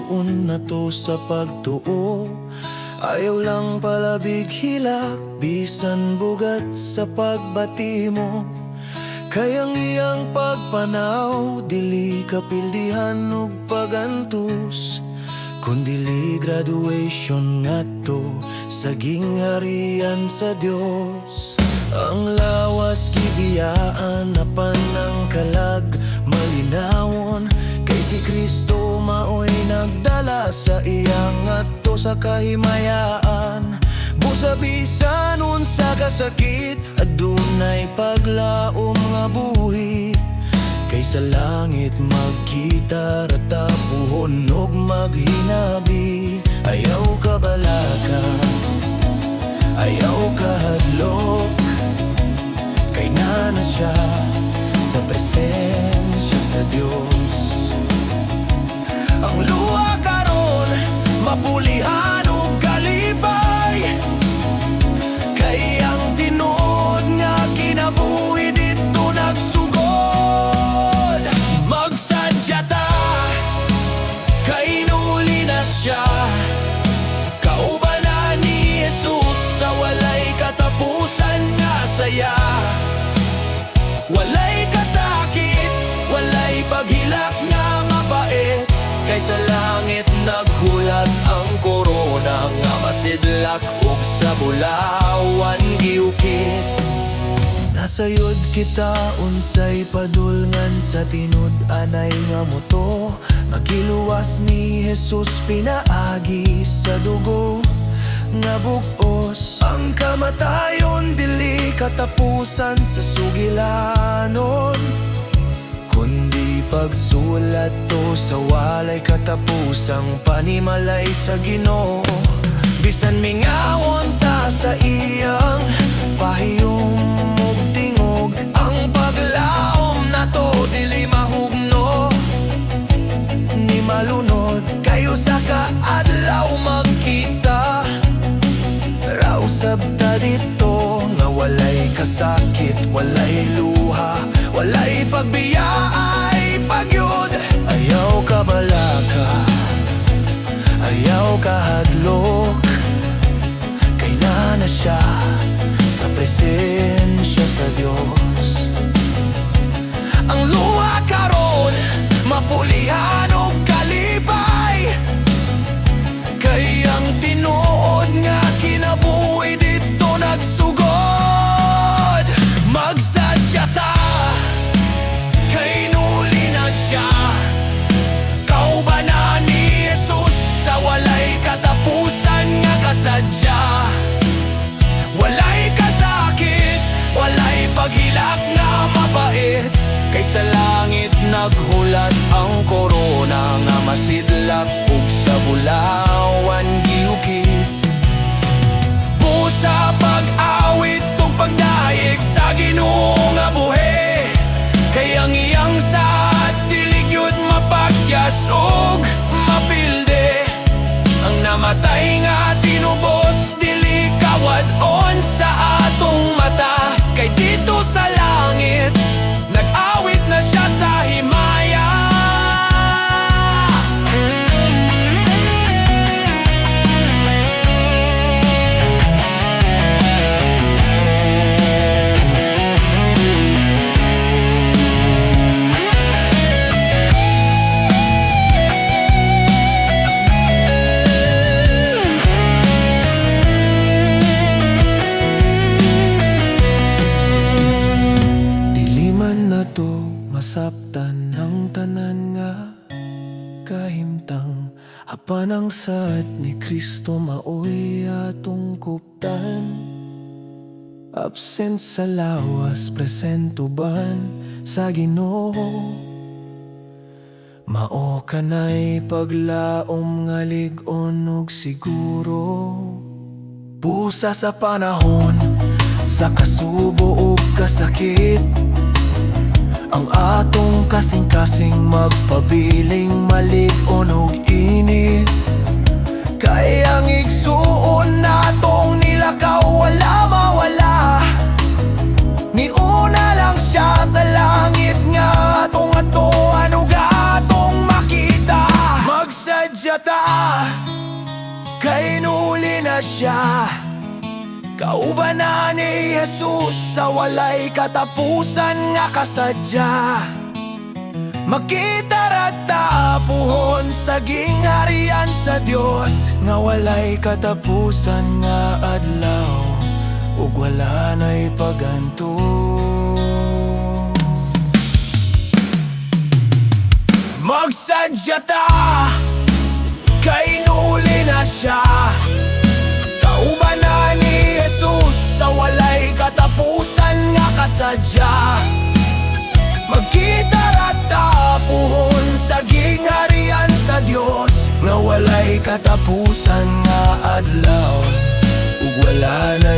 igsuon na to sa pagtuo. Ayaw lang palabig hilak, bisan bugat sa pagbati mo. Kayang iyang pagpanaw, dili kapildihan ug pagantus, kundili graduation ngadto sa gingharian sa Dios. Ang lawas gibiyaan apan ang kalag malinawon, kay si Kristo maoy nagdala sa iyang ngadto sa kahimayaan. Busa bisan unsa ka sakit, adunay paglaom nga buhi, kay sa langit magkita ratapuhon og maghinabi. Ayaw ka balaka, ayaw ka hadlok, kay nana siya sa presensya sa Dios. Ang luha karon mapulihan ug kalipay, kay ang tinuod nga kinabuhi dito nagsugod. Magsadya ta, kay nuli na siya, kaubanan ni Jesus sa walay katapusan nga saya. Walay kasakit, walay paghilak nga mabait, kay sa langit naghulat ang korona nga masidlak ug sa bulawan giukit. Nasayod kita unsay padulngan sa tinud-anay nga moto, magiluwas ni Jesus pinaagi sa dugo nga bug-os. Ang kamatayon dili katapusan sa sugilanon, kundi pagsulat to sa walay katapusang panimalay sa Ginoo. Bisan mingawon ta sa iyang pahiyom ug tingog, ang paglaom na to dili mahugno ni malunod, kayo sa kaadlaw magkita. Rausab ta dito nga walay kasakit, walay luha, walay pagbiyaay pagyud. Ayaw ka balaka, ayaw ka hadlok, kay nana siya sa presensya sa Dios. Ang luha karon mapulihan ug kalipay, kay ang tinuod nga kinabuhi dito nagsugod. Magsadya ta, kay nuli na siya, kaubanan ni Jesus sa walay katapusan nga kasadya. Walay kasakit, walay paghilak nga mabait, kay sa langit naghulat ang korona nga masidlak ug sa bulawan giukit. Busa pag-awit ug pagdayeg sa Ginoo nga buhi, kay ang iyang saad dili gyud mapagyas ug mapilde. Ang namatay nga tinubos dili kawad-on sa atong mata, kay dito sa langit nag-awit na siya sa himaya. Masaptan ang tanan nga kahimtang, apan ang saad ni Kristo maoy atong kuptan. Absent sa lawas, presentuban sa Ginoo. Mao kanay paglaom nga lig-on ug siguro. Busa sa panahon sa kasubo ug kasakit, ang atong kasing-kasing magpabiling malig-on ug init, kay ang igsuon natong nilakaw wala mawala. Niuna lang siya sa langit nga atong atoan ug atong makita. Magsadya Magsadya ta, kay nuli na siya. Kaubanan ni Jesus sa walay katapusan nga kasadya. Makita rata puhon sa gingharian sa Dios, nga walay katapusan nga adlaw, ug wala na'y paganto. Magsadya ta, kay nuli na siya. Kaubanan ni Jesus sa walay katapusan nga kasadya. Magkita rata puhon sa gingharian sa Dios, nga walay katapusan nga adlaw, ug wala na